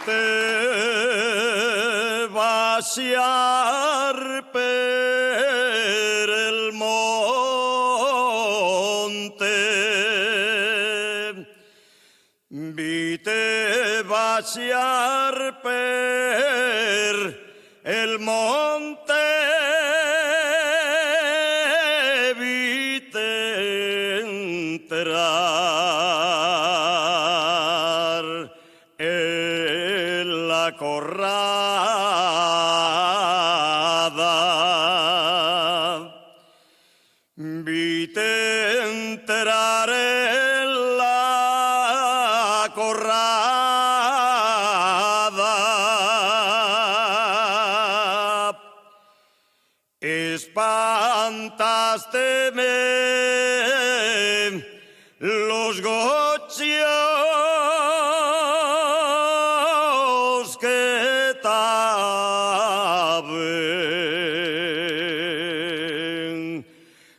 Vite vaciar per el monte, vite vaciar per el monte, vite entrar en la corrada, vite entrar en la corrada, espantaste-me los gochios que taben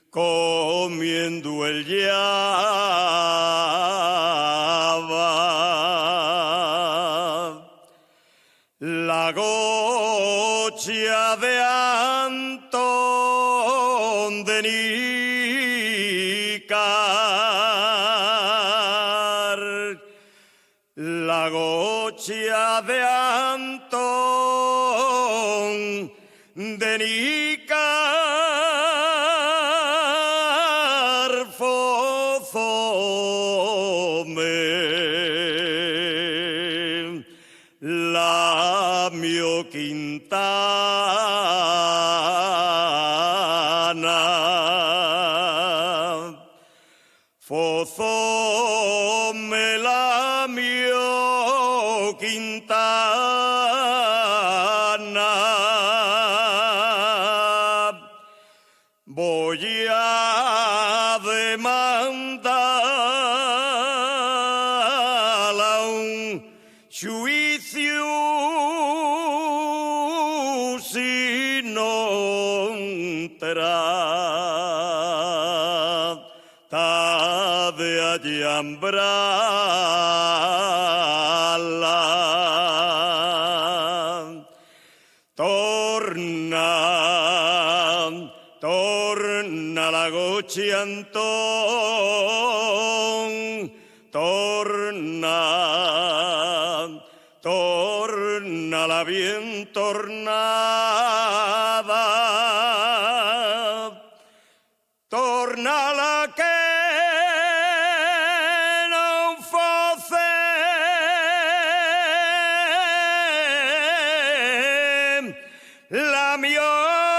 comiendo el llava. La gochia de Antón de Nícar, la gochia de Antón de Nícar, fozome la mio Quintana, fozome la mio Quintana, voy a demandar a un juicio si no trata de allambrarla. Torna la gochia, Antón, torna la bien tornada, torna la que non foce la mio